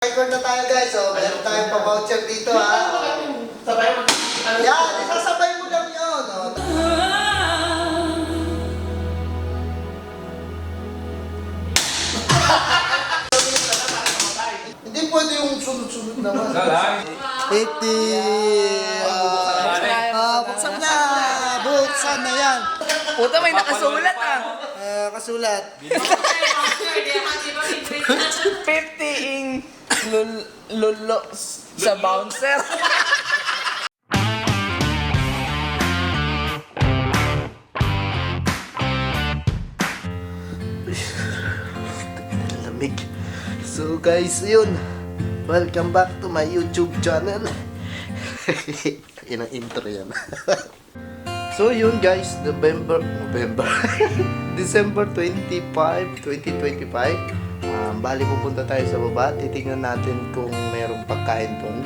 Record na tayo guys, so meron tayong pa-voucher dito ha. Sabay mo. Yan, isasabay mo lang yun. Oh. Hindi pwede yung sunod-sunod naman. 80. Buksan na! Buksan na yan! Puta, may nakasulat ah. Kasulat. 50 ing lulo sa bouncer. Lamig. So guys, yun. Welcome back to my YouTube channel. Inang intro yan. So yun guys, December 25, 2025. Bali pupunta tayo sa baba. Titingnan natin kung mayroong pagkain dun.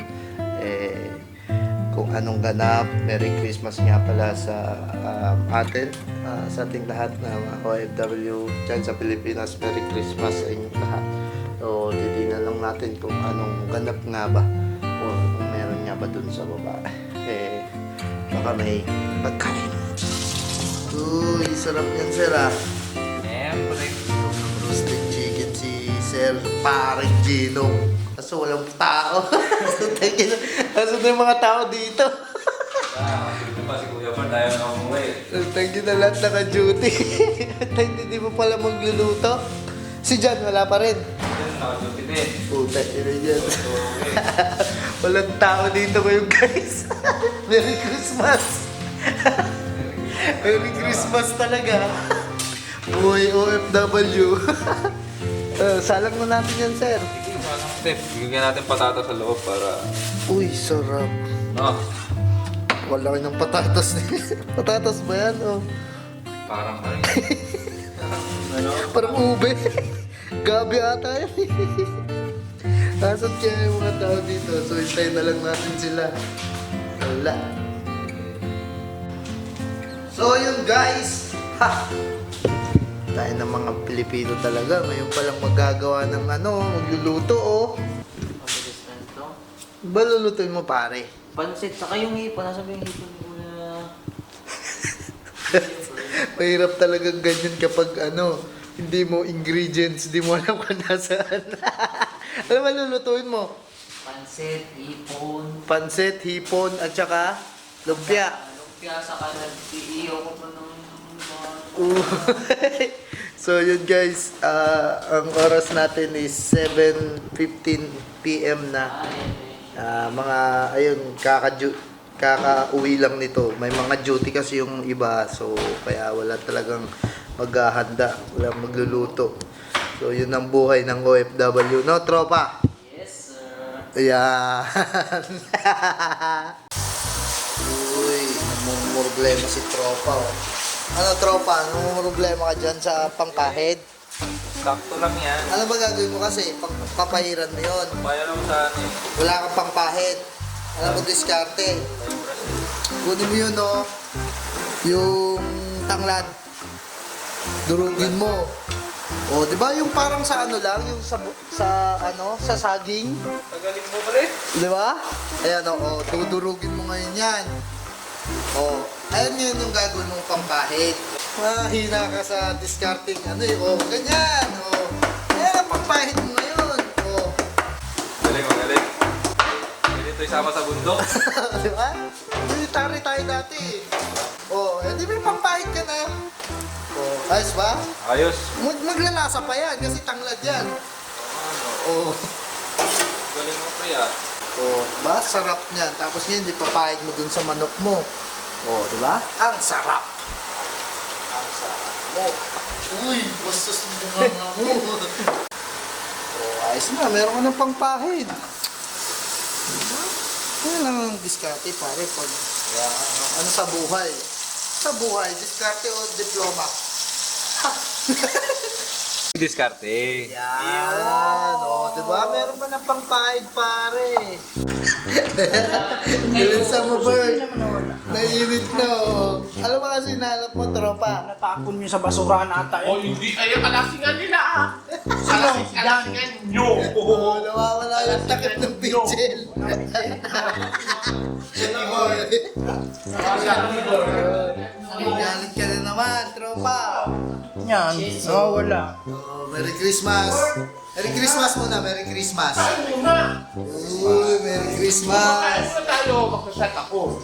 Kung anong ganap. Merry Christmas nga pala sa atin. Sa ating lahat na mga OFW dyan sa Pilipinas. Merry Christmas sa inyong lahat. So titingnan lang natin kung anong ganap nga ba. O kung meron nga ba dun sa baba. Baka may pagkain. Uy, sarap yan sir ah. Siyempre. Roasted chicken si Sir Parang Gino. Kaso walang tao. Kaso na yung mga tao dito. Si Kuya Fern, ayaw na umuwi. Thank you na lahat naka-duty. Hindi mo pala magluluto. Si John wala pa rin. Yan, naka-duty din. Puta, ina yan. Walang tao dito ngayon guys. Merry Christmas. Merry Christmas talaga. Boy, OFW. Salang na natin yan, sir. Sige, parang step. Bigyan natin patata sa loob para... Uy, sarap. No, Wala ng patatas. Patatas ba yan? Oh. parang ano ano? Parang ube. Gabi ata yan. Nasaan kaya yung mga tao dito? So, hintayin na lang natin sila. Wala. So, yun guys. Ha! Tayo ng mga Pilipino talaga. Ngayon palang magagawa ng magluluto oh. Mabilis na ito. Ba lulutuin mo pare? Pansit, saka yung hipon. Nasa ba yung hipon mo na... Mahirap talaga ganyan kapag hindi mo ingredients, hindi mo alam kung nasaan. Ano ba lulutuin mo? Pansit, hipon. Pansit, hipon, at saka lumpia. Lumpia, saka nag-iiyaw ko pa ng mga... So yun guys, ang oras natin is 7:15 PM na. Mga ayun, kakauwi lang nito. May mga duty kasi yung iba, so kaya wala talagang maghahanda, walang magluluto. So yun ang buhay ng OFW, no tropa? Yes, sir. Ayan. Uy, namumroblema si tropa. Oh. Ano tropa, namumroblema ka dyan sa pangkahid? Sakto lang yan. Ano ba gagawin mo kasi? Papahiran mo yun. Kaya lang sa ano eh. Wala kang pangpahid. Alam mo diskarte. Kunin mo yun, no? Yung tanglad. Durugin mo. O, di ba yung parang sa ano lang, yung sa saging? Tagaling mo pala eh. Di ba? Ayan, o, dudurugin mo ngayon yan. O, ayan yun yung gagawin mong pampahid. Mahina ka sa discarding ganyan, o. Ayan ang pampahid mo ngayon, o. Galing, magaling. Pwede ito isama sa bundok. Di ba? Military tayo dati. O, di may pampahid ka na. O, ayos ba? Ayos. Maglalasa pa yan kasi tanglad yan. O, Galing mo pa yan. ba? Sarap niyan. Tapos ngayon, di papahid mo dun sa manok mo. O, di ba? Ang sarap. Ang sarap mo. Uy, bastos mo mga mo. O, ayos na. Meron ka ng pangpahid. Diba? Yan lang ang diskarte pare pag sa buhay. Sa buhay, diskarte o diploma. Diskarte. Yan. O, diba? Meron pa ng pangpahid pare. Bilinsa mo, Bert. Nainit na, oh. Alam mo kasi nahanap mo, tropa. Natapon niyo sa basurahan ata eh. Oh, hindi. Ayaw kalasingan nila ah. Kalasingan nyo! Oo, nawawala yung takip ng pichel. Galit ka na naman, tropa. Yan. Oh, wala. Oh, Merry Christmas. Merry Christmas muna, Merry Christmas. Uy, Merry Christmas. tayo, magkasat ako.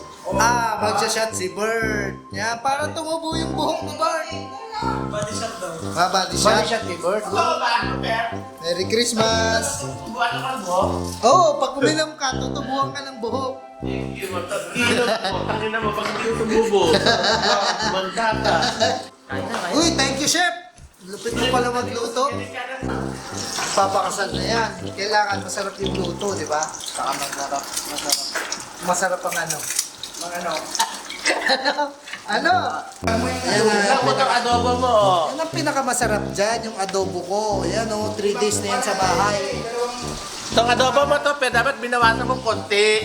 Magsha-shot si Bert. Yan, para tumubo yung buhok ni Bert. Body shot daw. Body Bali shot. siya ni Bert. Merry Christmas. Buwan naman mo. Oo, pag uminom ka, tutubuhan ka ng buhok. Hindi mo, tangin na mo pag hindi ko tumubo. Manda ka. Uy, thank you, Chef. Lupit mo pala magluto. Papakasal na yan. Kailangan masarap yung luto, di ba? Saka masarap. Masarap ang ano. Ano? Ano? Yan Lakot ang adobo mo. Yan ang pinakamasarap dyan, yung adobo ko. Yan o, 3 days na yan sa bahay. Itong adobo mo to, pero dapat binawasan mo konti.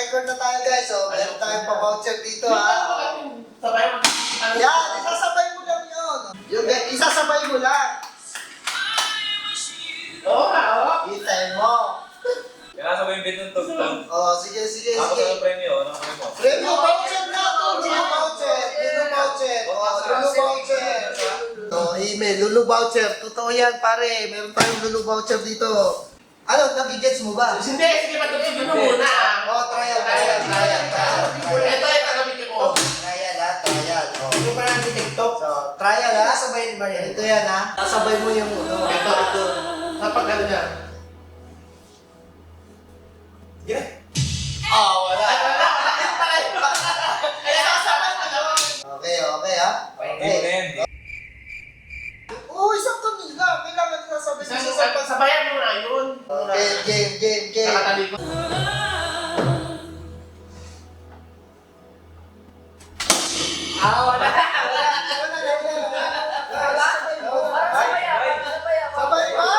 Record na tayo guys, so meron tayong pa-voucher dito ha. Sabay mo. Yan, isasabay mo lang yun. Yung isasabay mo lang. Oo nga, oo. Hintayin mo. Kailangan sabay yung bit ng tugtog. Oh, sige, sige, Ako sige. sa premyo, ano kami mo? Review voucher na to, review voucher. Lulu voucher. Oh, Lulu voucher. Oh, email, Lulu voucher. Totoo yan pare, meron tayong Lulu voucher dito. Ano, nagigets mo ba? Hindi, sige, matutugin mo muna. Oh, trial. Ito ay tagabitin ko. Trial ha, trial. Oh. Hindi pa natin TikTok. So, trial ha. Sasabayin ba yan? Ito yan ha. Sasabay mo yung ulo. Ito. Kapag ano niya. Oh, wala. Kaya kasama mo naman. Okay ha. Game na yan. Oh, isang tanong lang. Kailangan sasabay mo sa Sabayan mo na yun. Game. Nakatali ko. Wala. Sabay ba?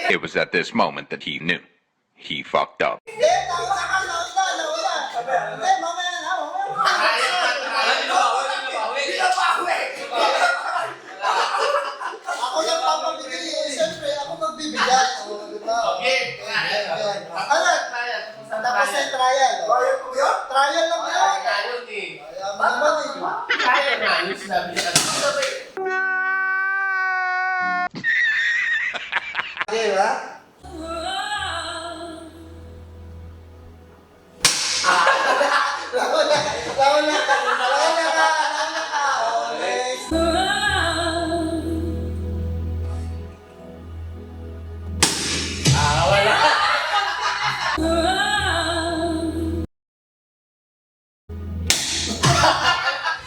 It was at this moment that he knew. He fucked up. Hindi, nawala. Hindi, mamaya na. Ako lang papabigay. Siyempre, ako magbibigay. O, di ba? Okay. Ano? Tapos yung trial. Trial lang yun. Kaya mo naman eh. Okay, ha? Lawala ka. Okay.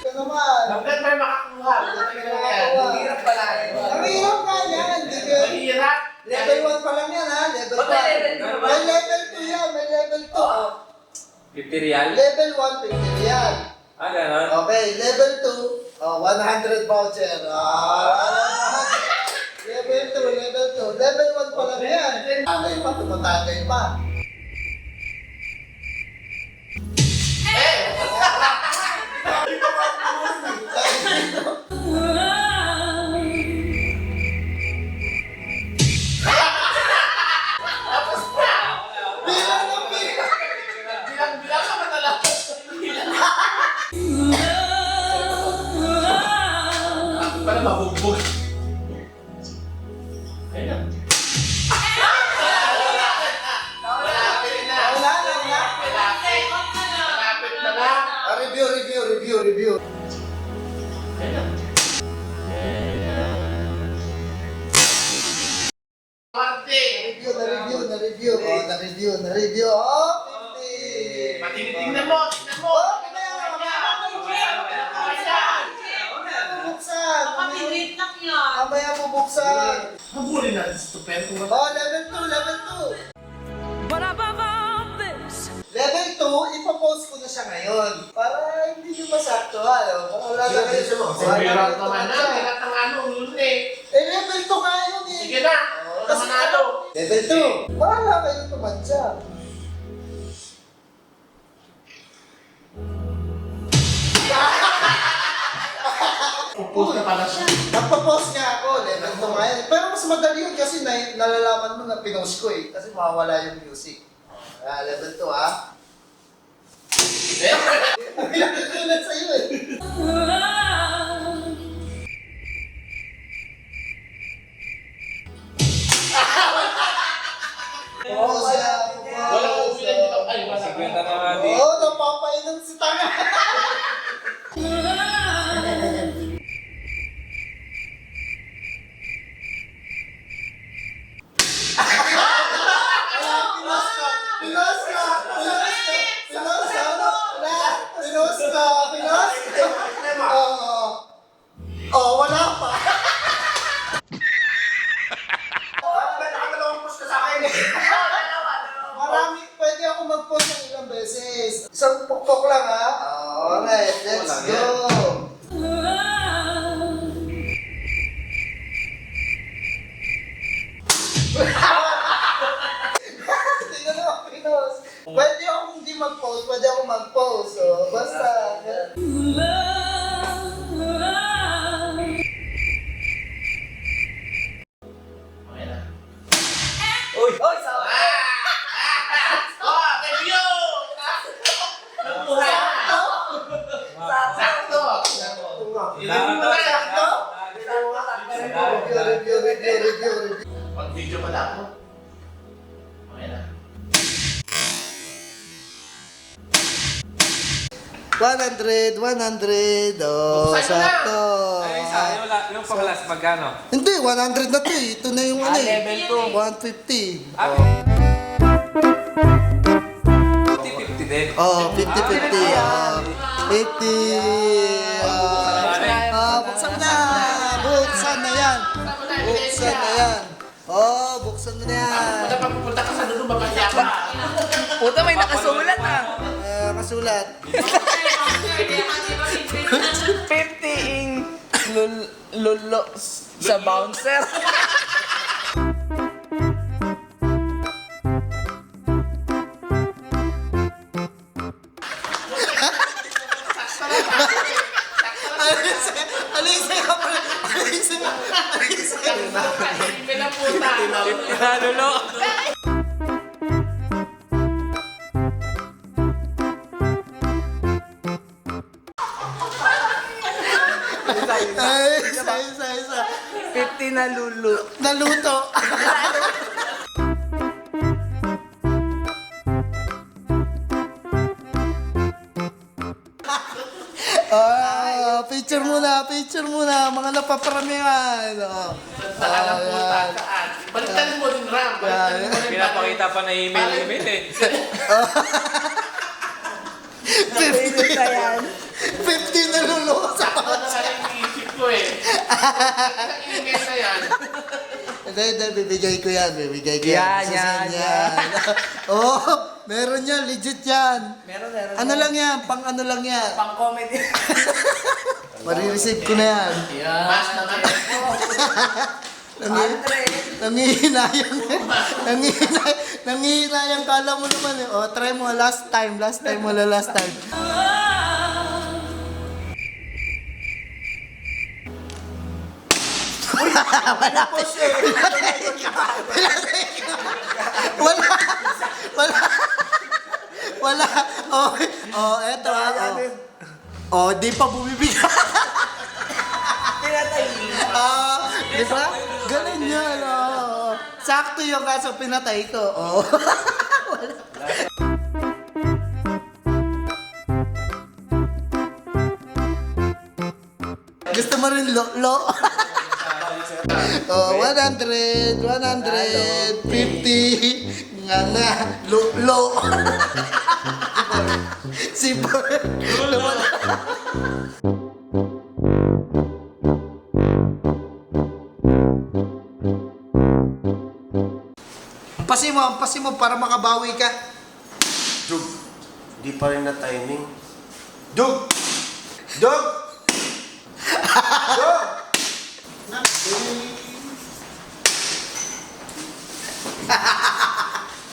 Ito naman. Hanggang may makakuha. Ang hirap pala. Ang hirap nga yan. Hindi ka. Mahirap. Level 1 pa lang yan ha. Level 1. May level 2 ba? May level 2 yan. May level 2. 50 real? Level 1, 50 yan. Ganon. Okay, level 2, 100 voucher. Level 2. Level 1 pa lang yan. Tagay pa, tumatagay pa. Bilang ng bilang. Bilang ka matala. Para mabugbog. Ayun na. Malapit na. Wala na. Malapit na na. Review. Ayun na. Parte. Na-review. Oh, 50. Tingnan mo. Oh, mamaya. Buksan. Kapag-grade lang yan. Mamaya bubuksan. Habulin natin si Tupen kung Oh, level 2, level 2. Level 2, ipopost ko na siya ngayon. Para hindi nyo masakto, ano? Wala na kayo sa mga. Meron naman na, kailan ang ano, yun eh. Eh, level 2 nga yun eh. Sige na, Kasi manalo. Level 2. Wala kayo tumansya. Upos na pala siya. Nagpa-post nga ako, level 2 nga yun. Pero mas madali yun kasi nalalaman mo na pinost ko eh. Kasi mawawala yung music. Level 2 ha. Pinagkulat sa'yo eh. Pupos na, Wala ko pupos ulan dito. Ay, wala. Sikwenta na nga di. Oo, napapainom si Tanga. Pinos ka! Pinos ka! Pinos ka! Pinos ka! Pinos ka! Pinos ka! Oo. Oh, wala pa. Marami, pwede ako mag-post ng ilang beses. Isang pukpok lang ha. Alright, let's go. Tingnan mo, Pinos. Pwede ako hindi mag-post, pwede ako mag-post. Oh. Basta. Okay na. Uy, sa... Oh, thank you! Nabuhay na. Sakto! Ilagay mo na sakto. Review. Pag-video pala ako. Okay na. 100. Oh, Buksan mo na. sakto. Ay, isa, yung panglas, magkano? Hindi, 100 na to eh. Ito na yung ano eh. Level 2. 150. Ah, 50-50 din. Oh, 50-50. 50. Buksan na. Buksan na yan. Buksan na yan. Oh, buksan mo na yan. Wala pa pupunta ka sa dulo, babaya ka. Puta, may nakasulat ah. Kasulat. 50 lulo sa bouncer. Alisin ka pala. Alisin ka. Hindi na puta. Pinalulo. Ay, isa. 50 na lulo. Naluto. Picture muna. Mga napaparamihan. Saan ang puta? Saan? Baliktad mo din, Ram. Baliktad mo rin. Pinapakita pa na email eh. 50 na yan. 50 na lulo sa Ako na nga yung iisip ko eh. Ang email na yan. Hindi, bibigay ko yan. Yan, Susunod yan. Oh, meron yan, legit yan. Meron. Ano lang yan, pang ano lang yan. Pang comedy. Marireceive ko na yan. Mas naman. Nangihinayang kala mo naman eh. Oh, try mo, last time. Wala. Oh, eto di pa bumibigay. Pinatay. Di ba? Ganun yun, sakto yung kaso pinatay ko, Gusto mo rin lo? 100, 150, nga, lo. Sipor. lampasin mo para makabawi ka. Jug, di pa rin na timing. Dug! Dug! Dug!